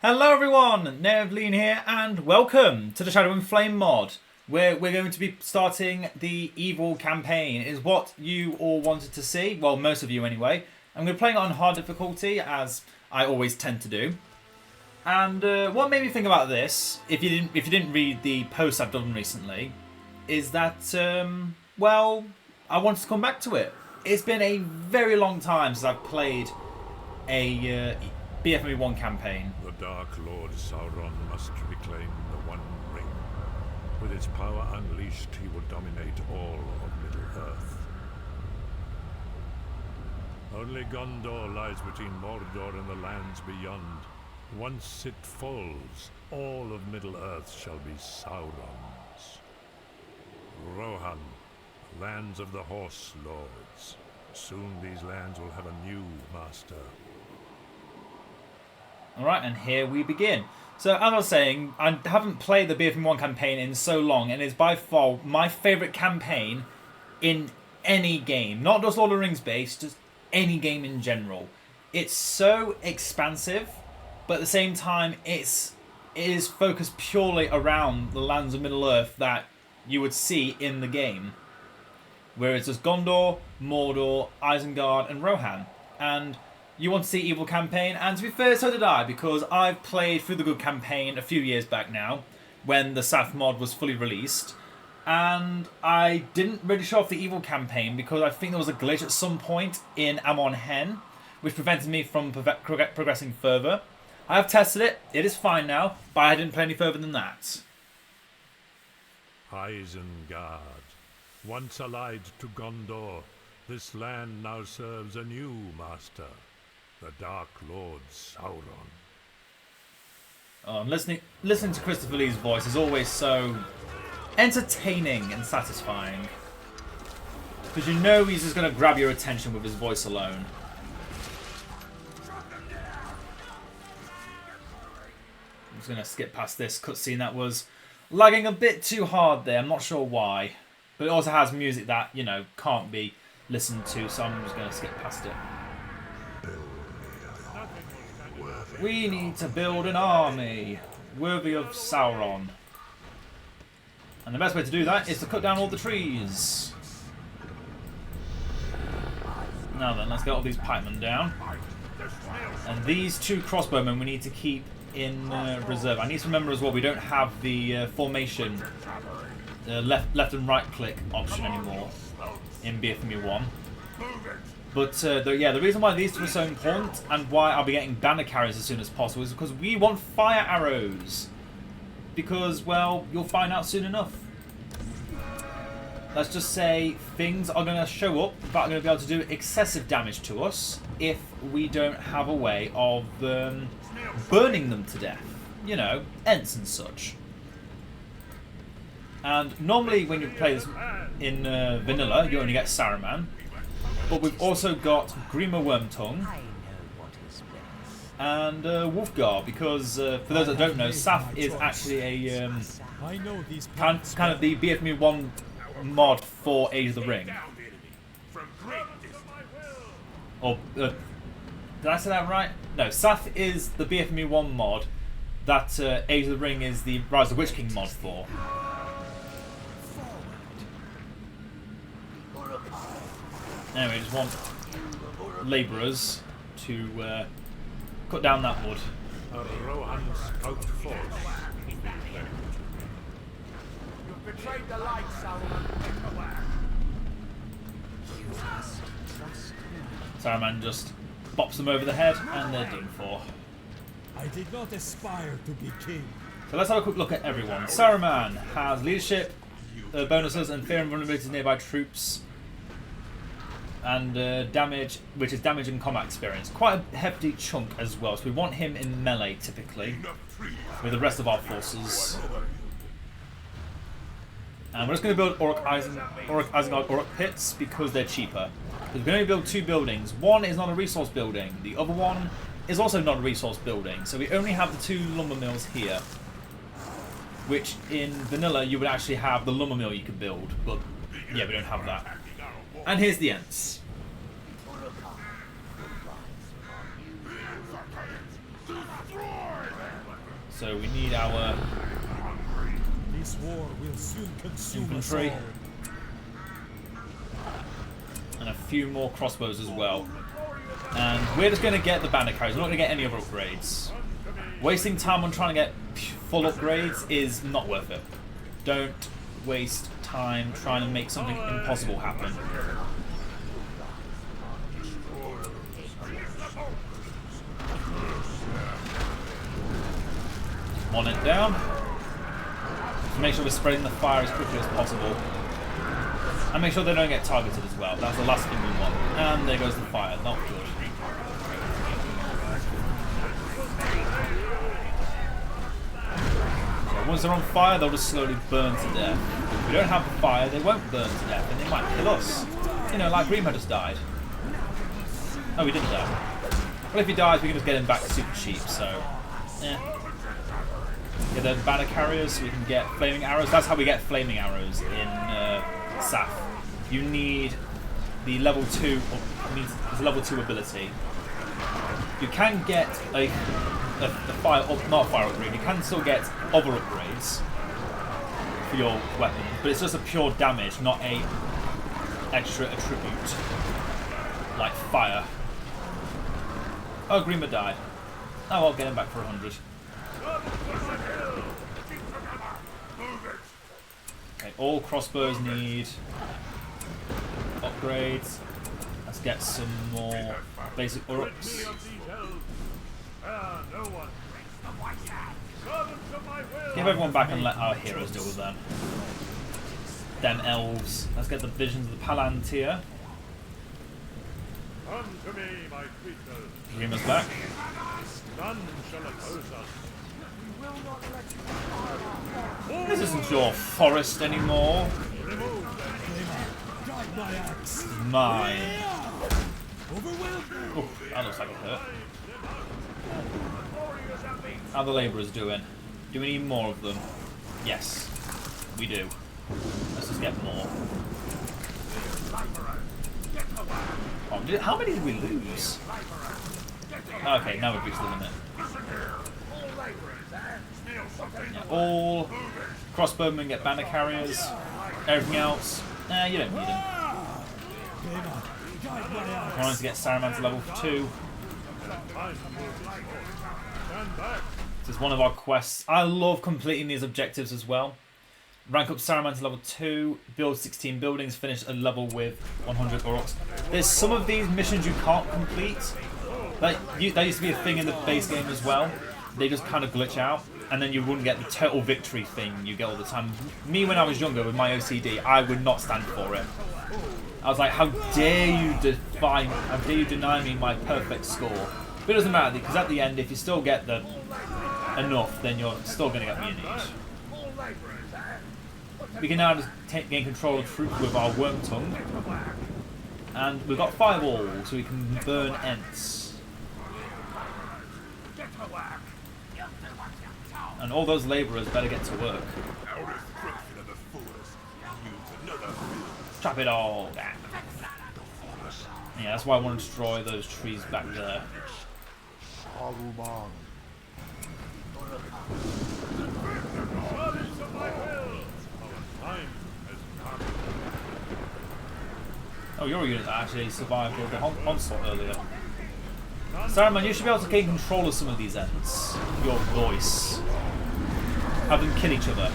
Hello everyone, Nevleen here, and welcome to the Shadow and Flame mod, where we're going to be starting the Evil campaign. It is what you all wanted to see, well, most of you anyway. I'm going to be playing it on hard difficulty, as I always tend to do. And what made me think about this, if you didn't read the post I've done recently, is that well, I wanted to come back to it. It's been a very long time since I've played a BFME1 campaign. The Dark Lord Sauron must reclaim the One Ring. With its power unleashed, he will dominate all of Middle-earth. Only Gondor lies between Mordor and the lands beyond. Once it falls, all of Middle-earth shall be Sauron's. Rohan, lands of the Horse Lords. Soon these lands will have a new master. Alright, and here we begin. So, as I was saying, I haven't played the BFM1 campaign in so long, and it's by far my favourite campaign in any game. Not just Lord of the Rings based, just any game in general. It's so expansive, but at the same time, it is focused purely around the lands of Middle-earth that you would see in the game. Where it's just Gondor, Mordor, Isengard, and Rohan. And you want to see Evil campaign, and to be fair, so did I, because I've played through the Good campaign a few years back now, when the Saf mod was fully released, and I didn't really show off the Evil campaign because I think there was a glitch at some point in Amon Hen, which prevented me from progressing further. I have tested it, it is fine now, but I didn't play any further than that. Isengard. Once allied to Gondor, this land now serves a new master. The Dark Lord Sauron. Oh, and listening to Christopher Lee's voice is always so entertaining and satisfying. Because you know he's just going to grab your attention with his voice alone. I'm just going to skip past this cutscene that was lagging a bit too hard there. I'm not sure why. But it also has music that, you know, can't be listened to, so I'm just going to skip past it. We need to build an army worthy of Sauron. And the best way to do that is to cut down all the trees. Now then, let's get all these pikemen down. And these two crossbowmen we need to keep in reserve. I need to remember as well, we don't have the formation left and right click option anymore in BFME1. But the reason why these two are so important and why I'll be getting banner carriers as soon as possible is because we want fire arrows. Because, well, you'll find out soon enough. Let's just say things are going to show up that are going to be able to do excessive damage to us if we don't have a way of burning them to death. You know, Ents and such. And normally when you play this in vanilla, you only get Saruman. But we've also got Grima Wormtongue and Wolfgar, because for those that don't know, Saf is actually a kind of the BFME1 mod for Age of the Ring. Or did I say that right? No, Saf is the BFME1 mod that Age of the Ring is the Rise of the Witch King mod for. Anyway, just want labourers to cut down that wood. Rohan scout force. You've betrayed the light, Sauron. You must trust me. Saruman just bops them over the head and they're done for. I did not aspire to be king. So let's have a quick look at everyone. Saruman has leadership bonuses and fear and vulnerability to nearby troops. And damage, which is damage and combat experience. Quite a hefty chunk as well, so we want him in melee typically, with the rest of our forces. And we're just going to build Isengard Uruk pits because they're cheaper. We're going to build two buildings. One is not a resource building, the other one is also not a resource building. So we only have the two lumber mills here. Which in vanilla you would actually have the lumber mill you could build, but yeah, we don't have that. And here's the Ents. So we need our This war will soon consume us infantry. all. And a few more crossbows as well. And we're just going to get the banner carriers. We're not going to get any other upgrades. Wasting time on trying to get full upgrades is not worth it. Don't waste time trying to make something impossible happen. One it down. Make sure we're spreading the fire as quickly as possible. And make sure they don't get targeted as well. That's the last thing we want. And there goes the fire. Not good. So once they're on fire, they'll just slowly burn to death. If we don't have the fire, they won't burn to death, and they might kill us. You know, like Greenmo just died. Oh, he didn't die. Well, if he dies, we can just get him back super cheap, so... Get the banner carriers so we can get flaming arrows. That's how we get flaming arrows in Saf. You need the level 2, it's a level 2 ability. You can get a fire, not a fire upgrade, you can still get other upgrades for your weapon, but it's just a pure damage, not a extra attribute like fire. Oh, Greenma died. Oh, I'll get him back for 100. Okay, all crossbows need upgrades. Let's get some more basic Uruks. Give everyone back and let our heroes deal with them. Them elves. Let's get the visions of the Palantir. Come to me, my creatures. Greenma's back. None shall oppose us. This isn't your forest anymore. Guide my axe. Mine. Overwhelm them. Oh, that looks like it hurt. How are the labourers doing? Do we need more of them? Yes, we do. Let's just get more. Oh, how many did we lose? Okay, now we've reached the limit. Yeah, all crossbowmen get banner carriers. Everything else, nah, you don't need them. I wanted to get Saruman to level 2. This is one of our quests. I love completing these objectives as well. Rank up Saruman to level 2, build 16 buildings, finish a level with 100 Uruks. There's some of these missions you can't complete. That used to be a thing in the base game as well. They just kind of glitch out, and then you wouldn't get the total victory thing you get all the time. Me, when I was younger with my OCD, I would not stand for it. I was like, how dare you deny me my perfect score? But it doesn't matter, because at the end, if you still get the enough, then you're still going to get what you need. We can now just gain control of troops with our worm tongue. And we've got fireball, so we can burn ents. And all those labourers better get to work. Chop it all down. Yeah, that's why I want to destroy those trees back there. Oh, your unit actually survived the onslaught earlier. Saruman, you should be able to gain control of some of these ends. Your voice. Have them kill each other.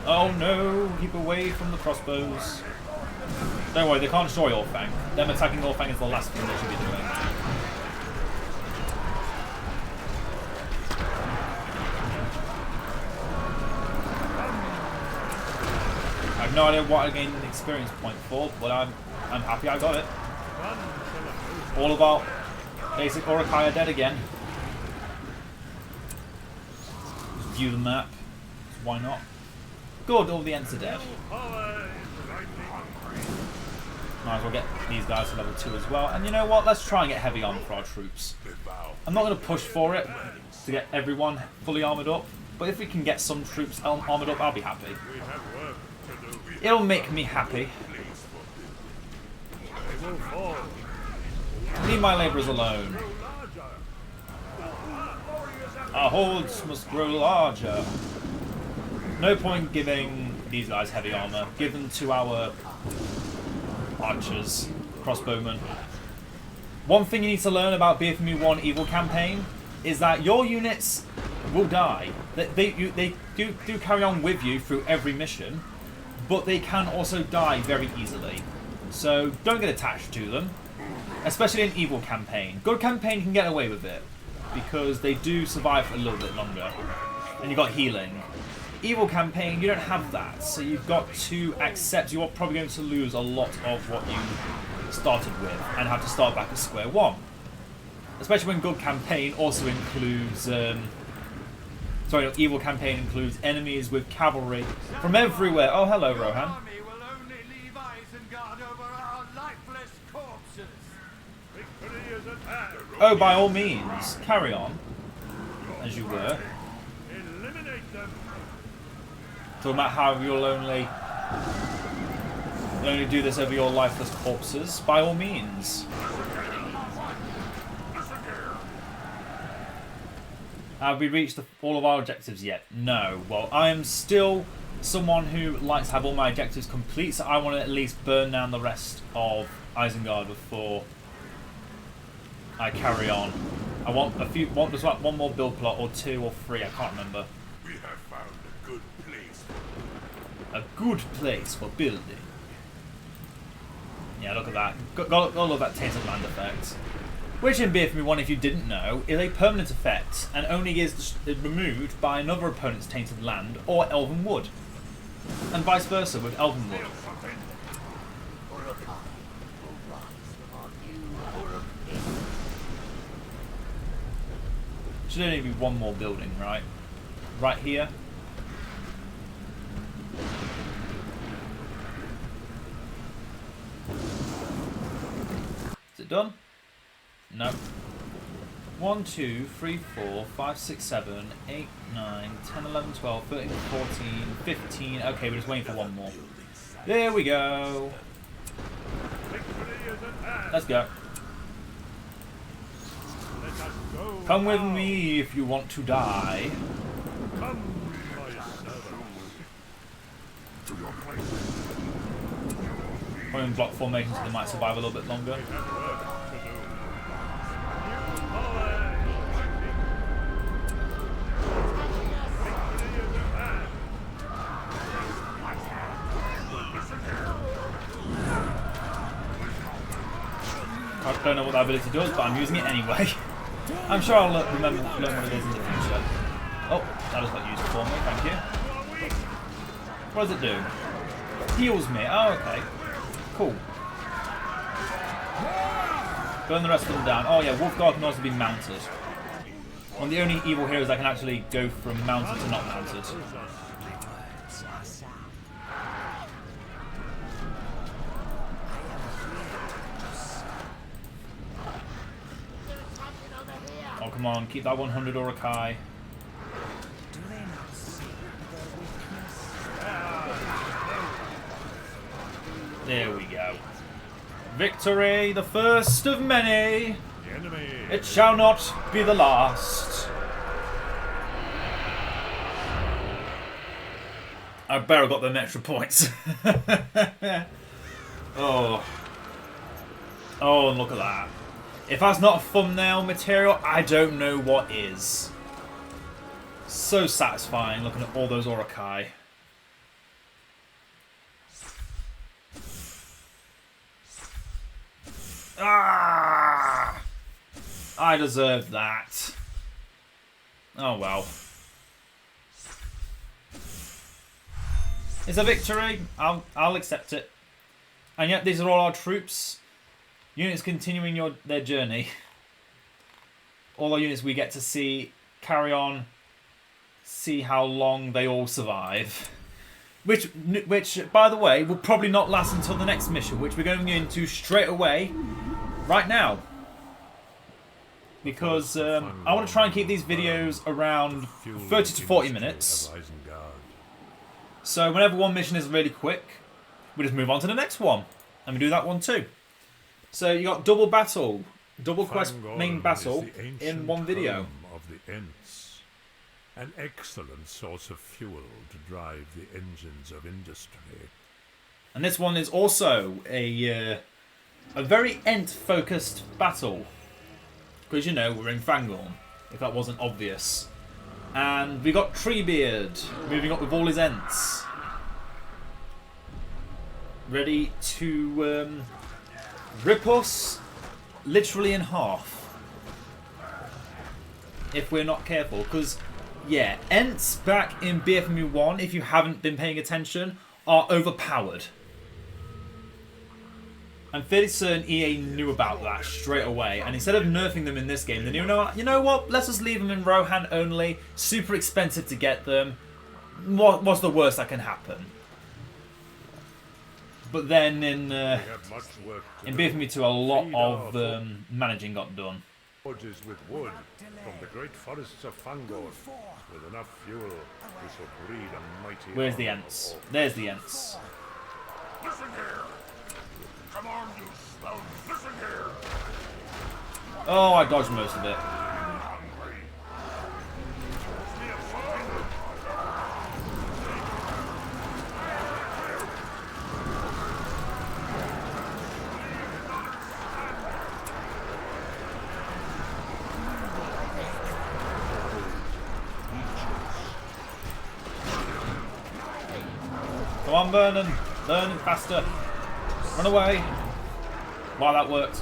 Oh no, keep away from the crossbows. Don't worry, they can't destroy Uruk-Hai. Them attacking Uruk-Hai is the last thing they should be doing. I have no idea what I gained an experience point for, but I'm happy I got it. All of our basic Uruk-Hai are dead again. Just view the map. Why not? Good, all the Ents are dead. Might as well get these guys to level 2 as well. And you know what? Let's try and get heavy armor for our troops. I'm not going to push for it to get everyone fully armored up. But if we can get some troops armoured up, I'll be happy. We have work to do. It'll make me happy. They will fall. Leave my labourers alone. Our hordes must grow larger. No point giving these guys heavy armour. Give them to our archers, crossbowmen. One thing you need to learn about BFME1 Evil Campaign is that your units will die. They do carry on with you through every mission, but they can also die very easily. So don't get attached to them, especially in Evil Campaign. Good Campaign can get away with it, because they do survive for a little bit longer. And you've got healing. Evil Campaign, you don't have that, so you've got to accept you're probably going to lose a lot of what you started with and have to start back at square one. Especially when Good Campaign also includes... Evil Campaign includes enemies with cavalry from everywhere. Oh, hello, Rohan. Army will only leave Isengard over our lifeless corpses. Victory is at hand. Oh, by all means, carry on, as you were. Eliminate them. Talking about how you'll only do this over your lifeless corpses. By all means. Have we reached all of our objectives yet? No. Well, I am still someone who likes to have all my objectives complete, so I want to at least burn down the rest of Isengard before I carry on. I want just like one more build plot, or 2 or 3, I can't remember. We have found a good place. A good place for building. Yeah, look at that. Got all of that tainted land effect. Which in BFME1, if you didn't know, is a permanent effect and only is removed by another opponent's tainted land or elven wood. And vice versa with elven wood. Uruk-Hai will rise upon you, Uruk-Hai. Should only be one more building, right? Right here. Is it done? No. 1, 2, 3, 4, 5, 6, 7, 8, 9, 10, 11, 12, 13, 14, 15. Okay, we're just waiting for one more. There we go. Let's go. Let us go. Come with me if you want to die. Come, my servant. To your place. Probably in block formation so they might survive a little bit longer. We have work to do. I don't know what that ability does, but I'm using it anyway. I'm sure I'll learn what it is in the future. Oh, that just got used for me, thank you. What does it do? Heals me. Oh, okay. Cool. Burn the rest of them down. Oh yeah, Wolfguard can also be mounted. One of the only evil heroes that can actually go from mounted to not mounted. Oh, come on, keep that 100 Uruk-Hai. Do they not see their weakness? There we go. Victory, the first of many. The enemy. It shall not be the last. I better got them extra points. Oh. Oh, and look at that. If that's not a thumbnail material, I don't know what is. So satisfying looking at all those Uruk-Hai. Ah! I deserved that. Oh well. It's a victory. I'll accept it. And yet these are all our troops. Units continuing their journey. All our units we get to see carry on. See how long they all survive. Which, by the way, will probably not last until the next mission, which we're going into straight away, right now. because I want to try and keep these videos around 30 to 40 minutes. So whenever one mission is really quick, we just move on to the next one, and we do that one too. So you got double battle, double quest main battle in one video. Of the Ents, an excellent source of fuel to drive the engines of industry. And this one is also a very Ent-focused battle. Because, you know, we're in Fangorn, if that wasn't obvious. And we got Treebeard moving up with all his Ents. Ready to rip us literally in half. If we're not careful. Because, yeah, Ents back in BFME1, if you haven't been paying attention, are overpowered. I'm fairly certain EA knew about that straight away, and instead of nerfing them in this game, they knew, you know what, let's just leave them in Rohan only, super expensive to get them, what's the worst that can happen? But then in BFME2 a lot of managing got done. Forges with wood from the great forests of Fangorn. With enough fuel, we shall breed a mighty... Where's the Ents? There's the Ents. Listen here! Come on, you stones! Listen here! Oh, I dodged most of it. Come on, Vernon. Learn faster. Run away. Wow, that worked.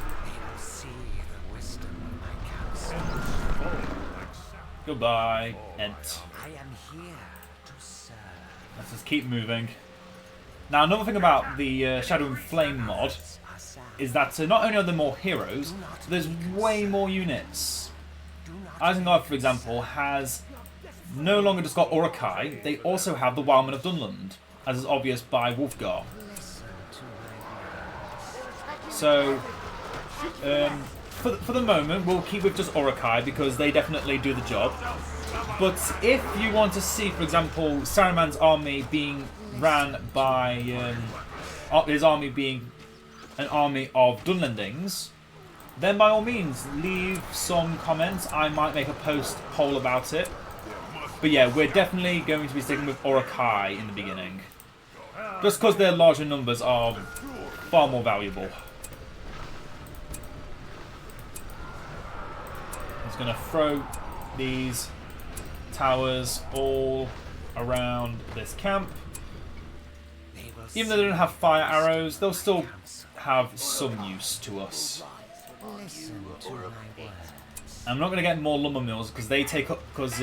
Goodbye, Ent. I am here to serve. Let's just keep moving. Now, another thing about the Shadow and Flame mod is that not only are there more heroes, but there's way more units. Isengard, for example, has no longer just got Uruk-Hai, they also have the Wildmen of Dunland, as is obvious by Wolfgar. So, for the moment, we'll keep with just Uruk-Hai because they definitely do the job. But if you want to see, for example, Saruman's army being ran by his army being an army of Dunlendings, then by all means leave some comments. I might make a poll about it. But yeah, we're definitely going to be sticking with Uruk-Hai in the beginning, just because their larger numbers are far more valuable. I'm just going to throw these towers all around this camp. Even though they don't have fire arrows, they'll still have some use to us. I'm not going to get more lumber mills because they take up, because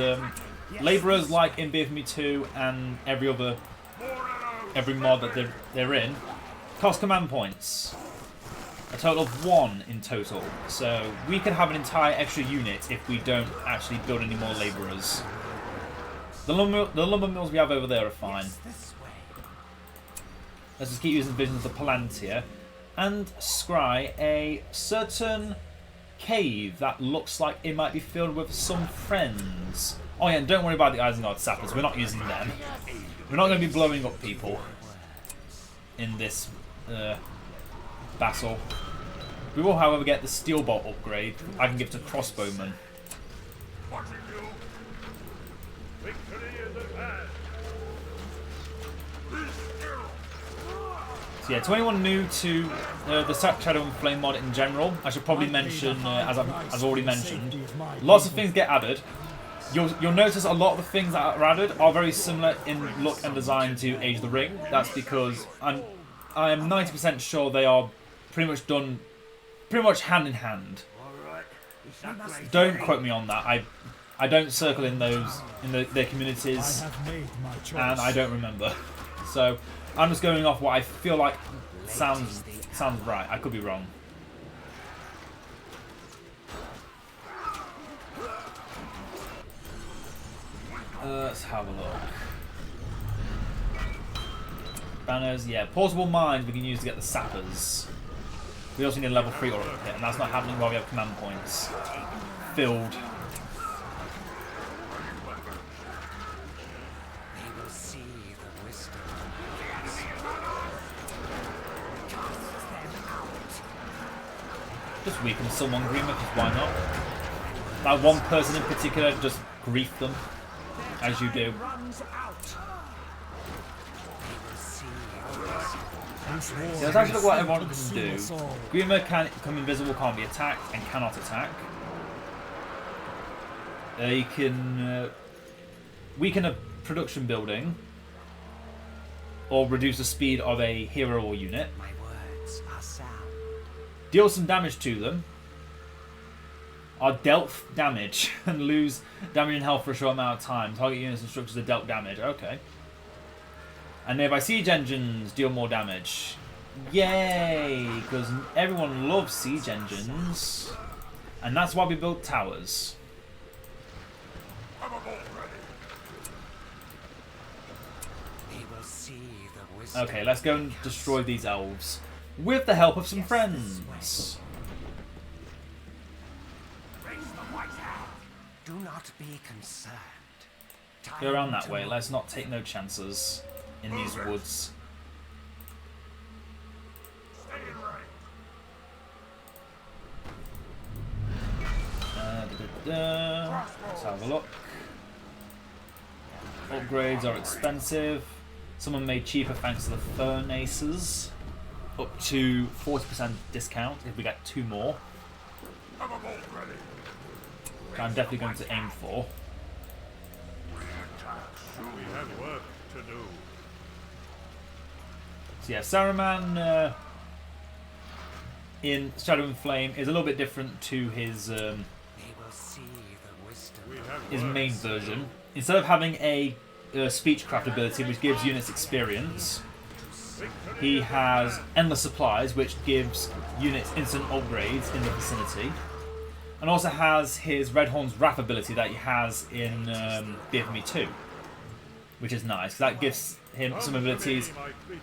labourers like in BFME2 and every mod that they're in cost command points. A total of 1 in total. So we could have an entire extra unit if we don't actually build any more labourers. The lumber mills we have over there are fine. Let's just keep using Visions of Palantir and scry a certain cave that looks like it might be filled with some friends. Oh yeah, and don't worry about the Isengard sappers, we're not using them. We're not going to be blowing up people in this battle. We will, however, get the steel bolt upgrade I can give to crossbowmen. So yeah, to anyone new to the Shadow and Flame mod in general, I should probably mention, as I've already mentioned, lots of things get added. You'll notice a lot of the things that are added are very similar in look and design to Age of the Ring. That's because I am 90% sure they are pretty much done, pretty much hand in hand. Don't quote me on that. I don't circle in those in their communities, and I don't remember. So I'm just going off what I feel like sounds right. I could be wrong. Let's have a look. Banners, yeah. Portable mines we can use to get the sappers. We also need a level 3 Uruk pit, and that's not happening while we have command points filled. They will see the wisdom. Just weaken someone, Grima, because why not? That one person in particular, just grief them, as you do. Yeah, let's actually look what everyone can do. Grima can become invisible, can't be attacked, and cannot attack. He can weaken a production building, or reduce the speed of a hero or unit. My words are sound. Deal some damage to them. Are dealt damage and lose damage and health for a short amount of time. Target units and structures are dealt damage. Okay. And nearby siege engines deal more damage. Yay! Because everyone loves siege engines. And that's why we built towers. Okay, let's go and destroy these elves. With the help of some friends. Do not be concerned. Go around that way. Let's not take no chances in these woods. Let's have a look. Upgrades are expensive. Some are made cheaper thanks to the furnaces. Up to 40% discount if we get 2 more. I'm definitely going to aim for. We have work to do. So yeah, Saruman in Shadow and Flame is a little bit different to his main version. Instead of having a speechcraft ability which gives units experience, he has endless supplies which gives units instant upgrades in the vicinity, and also has his Redhorn's Wrath ability that he has in BFME2, which is nice. That gives him some abilities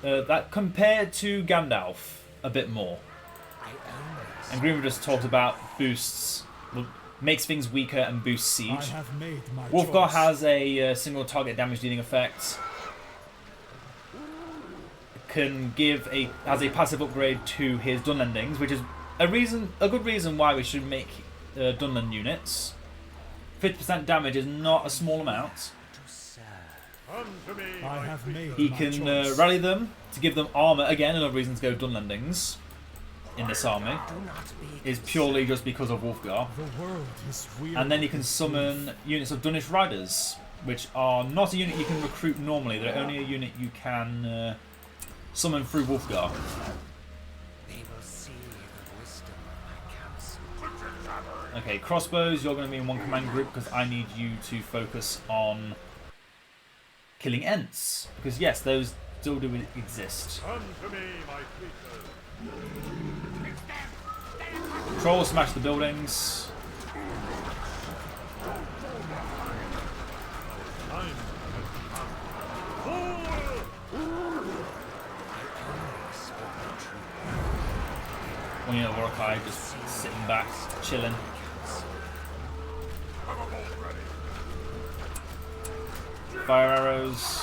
that compared to Gandalf a bit more. And Greenwood just talked about boosts, makes things weaker and boosts siege. Wolfgar has a single target damage dealing effect. Can give has a passive upgrade to his Dunlendings, which is a good reason why we should make Dunland units. 50% damage is not a small amount. He can rally them to give them armor. Again, another reason to go Dunlendings in this army is purely just because of Wolfgar. And then you can summon units of Dunnish Riders, which are not a unit you can recruit normally. They're only a unit you can summon through Wolfgar. Okay, crossbows, you're going to be in one command group because I need you to focus on killing Ents. Because yes, those still do exist. Come to me, my creatures. Trolls smash the buildings. One unit of Uruk-Hai just sitting back, chilling. Fire arrows.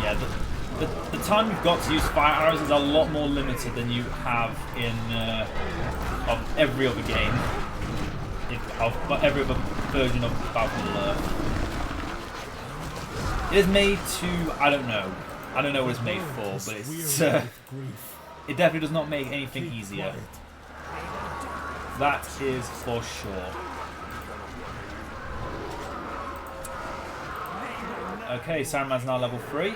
Yeah, the time you've got to use fire arrows is a lot more limited than you have in of every other game, of every other version of Battlefield Earth. It is made to, I don't know what it's made for, but it's it definitely does not make anything easier. That is for sure. Okay, Saruman's now level 3.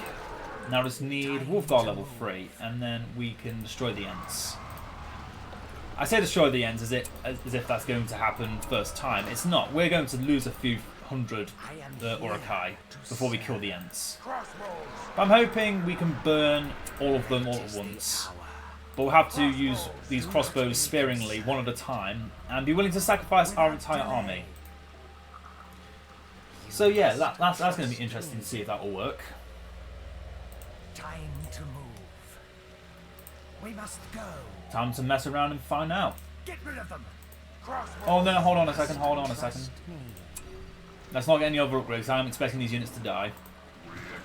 Now just need Wolfgar level 3, and then we can destroy the Ents. I say destroy the Ents as if that's going to happen first time. It's not. We're going to lose a few hundred Uruk-Hai before we kill the Ents. But I'm hoping we can burn all of them all at once. But we'll have to use these crossbows sparingly, one at a time, and be willing to sacrifice our entire army. So yeah, that's going to be interesting to see if that will work. Time to move. We must go. Time to mess around and find out. Get rid of them. Oh no, hold on a second, hold on a second. Let's not get any other upgrades. I'm expecting these units to die.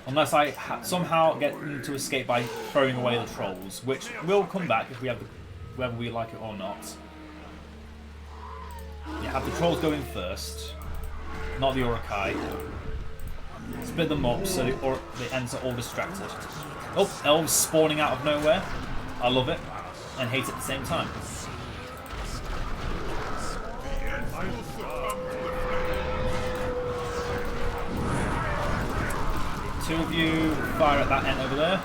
Unless I somehow get them to escape by throwing away the trolls, which will come back if we have the, whether we like it or not. Yeah, have the trolls go in first, not the Uruk-Hai. Split them up so the ends are all distracted. Oh, elves spawning out of nowhere. I love it and hate it at the same time. Two of you fire at that end over there.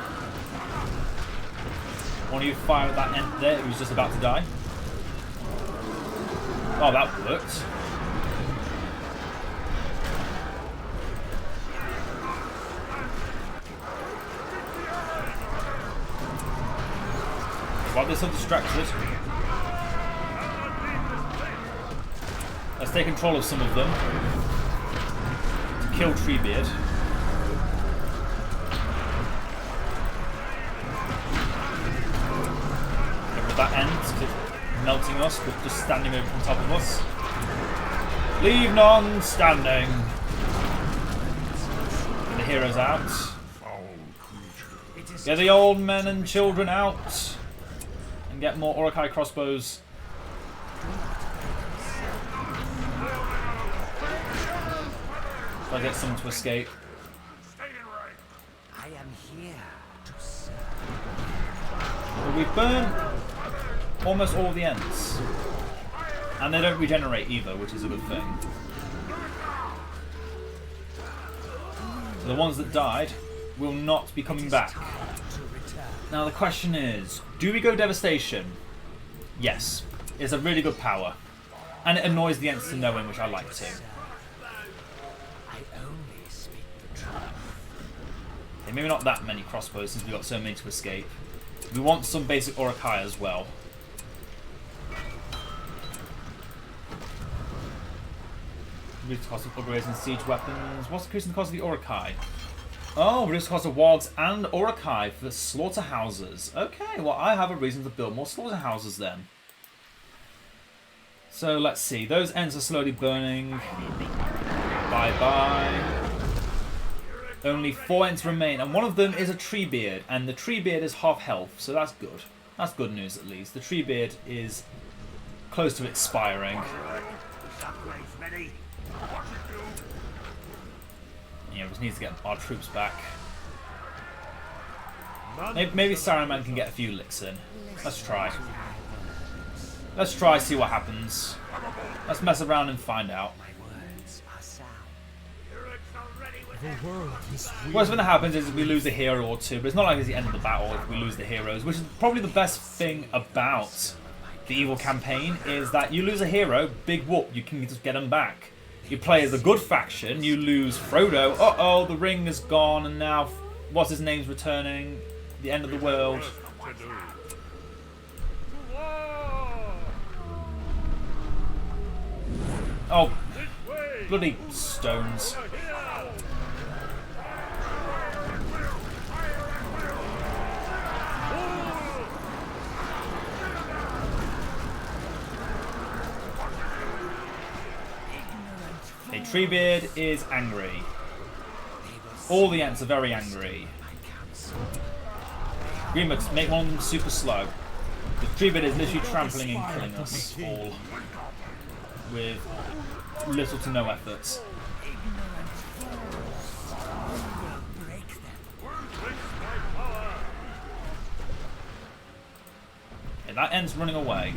One of you fire at that end there who's just about to die. Oh, that worked. While they're so distracted, let's take control of some of them to kill Treebeard. That ends melting us, but just standing over on top of us. Leave none standing. Get the heroes out. Get the old men and children out. And get more Uruk-Hai crossbows. So I get someone to escape. I am here to serve. But we've burned almost all the ends. And they don't regenerate either, which is a good thing. So the ones that died will not be coming back. Now the question is, do we go Devastation? Yes. It's a really good power. And it annoys the Ents to no end, which I like too. I only speak the truth. Okay, maybe not that many crossbows since we've got so many to escape. We want some basic Uruk-Hai as well. Reduce the cost of upgrades and siege weapons. What's increasing the cost of the Uruk-Hai? Oh, reduce the cost of wargs and Uruk-Hai for the slaughterhouses. Okay, well I have a reason to build more slaughterhouses then. So let's see. Those ends are slowly burning. Bye-bye. Only 4 ends remain, and one of them is a Treebeard, and the Treebeard is half health, so that's good. That's good news at least. The Treebeard is close to expiring. Yeah, we just need to get our troops back. Maybe Saruman can get a few licks in. Let's try. Let's try, see what happens. Let's mess around and find out. What's going to happen is we lose a hero or two, but it's not like it's the end of the battle if we lose the heroes, which is probably the best thing about the Evil campaign, is that you lose a hero, big whoop, you can just get them back. You play as a good faction, you lose Frodo, uh-oh, the ring is gone, and now, what's his name's returning? The end of the world. Oh, bloody stones. Okay, Treebeard is angry. All the Ents are very angry. Greenbucks, make one of them super slow. The Treebeard is literally trampling and killing us all with little to no efforts. Okay, that Ent's running away.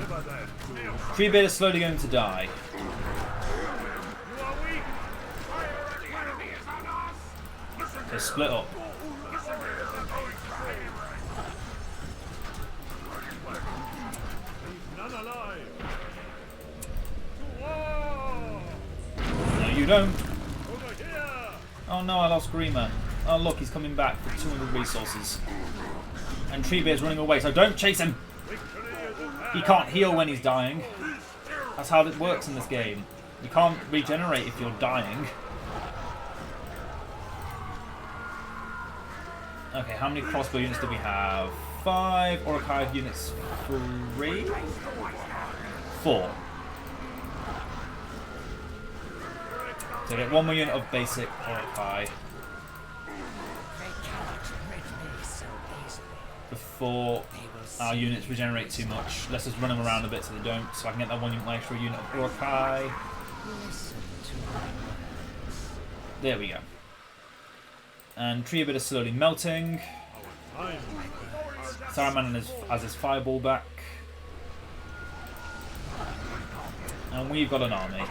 Treebeard is slowly going to die. Okay, split up. No, you don't. Oh no, I lost Grima. Oh look, he's coming back for 200 resources. And Treebeard's running away, so don't chase him! He can't heal when he's dying. That's how it works in this game. You can't regenerate if you're dying. Okay, how many crossbow units do we have? 5. Uruk-Hai units 3. 4. So get 1 more unit of basic Uruk-Hai They cannot rid me so easily. before our units regenerate too much. Let's just run them around a bit so they don't, so I can get that 1 extra unit of Uruk-Hai. Listen to my words. There we go. And tree a bit of slowly melting. Saruman has his fireball back. And we've got an army. I know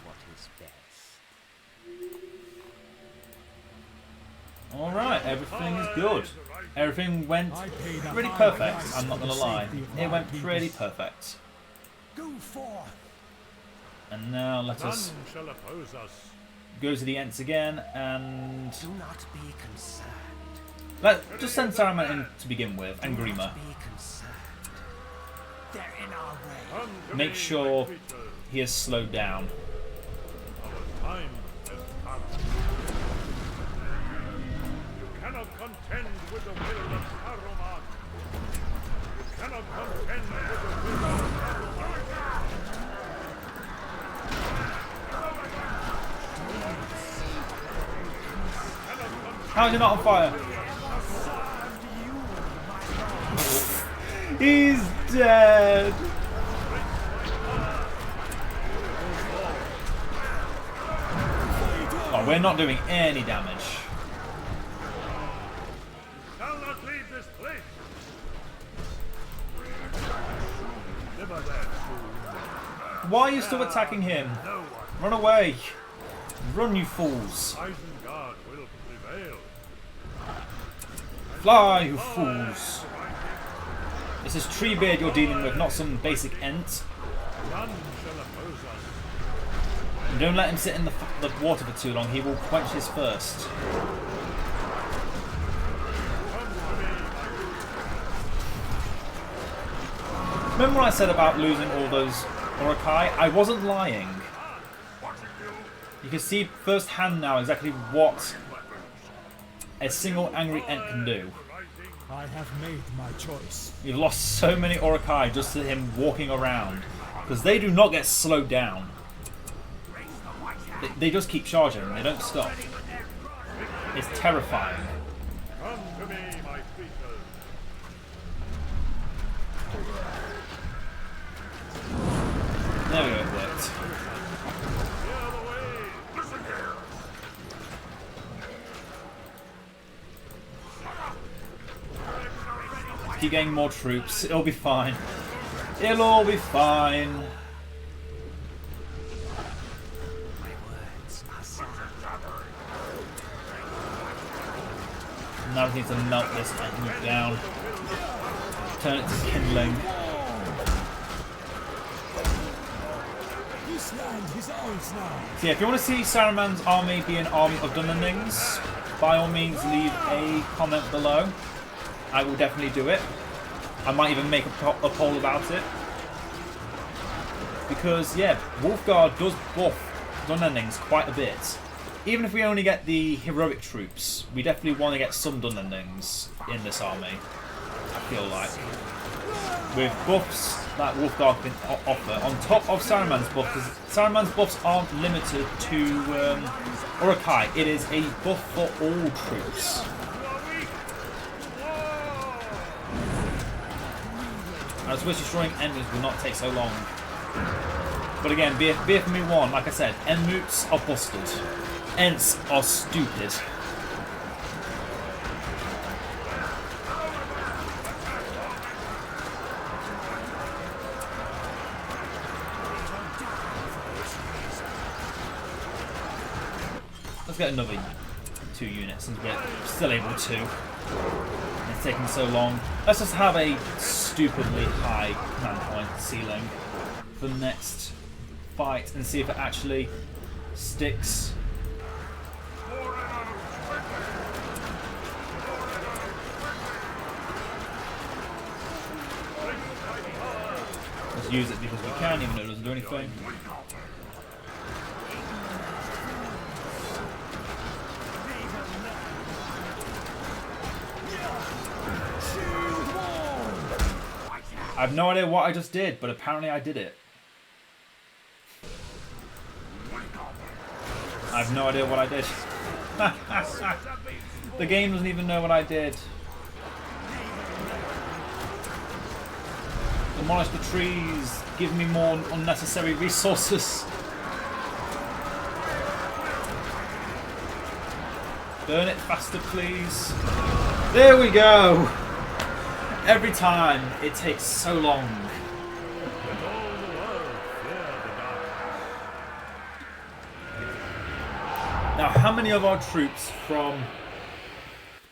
what is best. Alright, everything is good. Everything went I paid a pretty high perfect, price I'm not for the gonna lie. safety of It my went peoples. pretty perfect. Go forth. And now let None us shall oppose us. go to the Ents again and Do not be concerned. just send Saruman in to begin with, and Do Grima. not be concerned. They're in our way. Come to Make me, sure my creatures. he is slowed down. Our time has come. You cannot contend with the will of Saruman. You cannot contend with the will of Saruman. How is he not on fire? He's dead! Oh, we're not doing any damage. Shall not leave this place. Never that fool. Why are you still attacking him? No one. Run away! Run, you fools! Isengard will prevail. Fly, you fools! This is Treebeard you're dealing with, not some basic Ent. None shall oppose us. And don't let him sit in the water for too long, he will quench his thirst. Come to me, my Remember what I said about losing all those Uruk-Hai? I wasn't lying. You can see firsthand now exactly what a single angry Ent can do. I have made my choice. You've lost so many Uruk-Hai just to him walking around. Because they do not get slowed down. They just keep charging and they don't stop. It's terrifying. Come to me, my creatures. There we go, it worked. Clear the way. Listen here. Keep getting more troops. It'll be fine. It'll all be fine. My words are settled. Now we need to melt this Ent down. Turn it to kindling. This land is ours now. So yeah, if you want to see Saruman's army be an army of Dunlendings, by all means leave a comment below. I will definitely do it. I might even make a poll about it. Because, yeah, Wolfguard does buff Dunlendings quite a bit. Even if we only get the heroic troops, we definitely want to get some Dunlendings in this army, I feel like. With buffs that Wolfguard can offer, on top of Saruman's buffs, because Saruman's buffs aren't limited to Uruk-Hai. It is a buff for all troops. I was wish destroying enemies will not take so long. But again, BFME1, like I said, Enmoots are busted. Ents are stupid. Let's get another 2 units since we're still able to. It's taking so long. Let's just have a stupidly high command point ceiling for the next fight and see if it actually sticks. Let's use it because we can, even though it doesn't do anything. I have no idea what I just did, but apparently I did it. I have no idea what I did. The game doesn't even know what I did. Demolish the trees. Give me more unnecessary resources. Burn it faster, please. There we go. Every time it takes so long. Now, how many of our troops from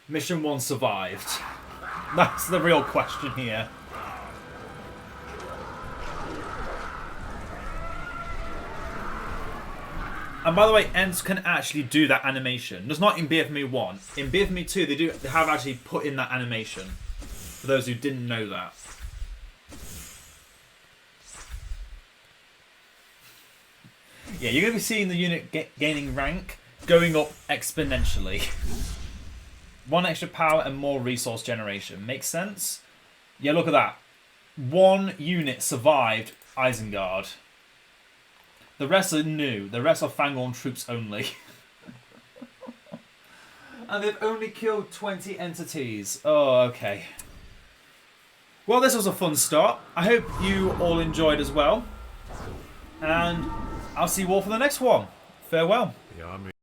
Mission 1 survived? That's the real question here. And by the way, Ents can actually do that animation. It's not in BFME1. In BFME2, they have actually put in that animation. For those who didn't know that. Yeah, you're going to be seeing the unit gaining rank, going up exponentially. 1 extra power and more resource generation. Makes sense? Yeah, look at that. 1 unit survived Isengard. The rest are new. The rest are Fangorn troops only. And they've only killed 20 entities. Oh, okay. Well, this was a fun start. I hope you all enjoyed as well. And I'll see you all for the next one. Farewell. The army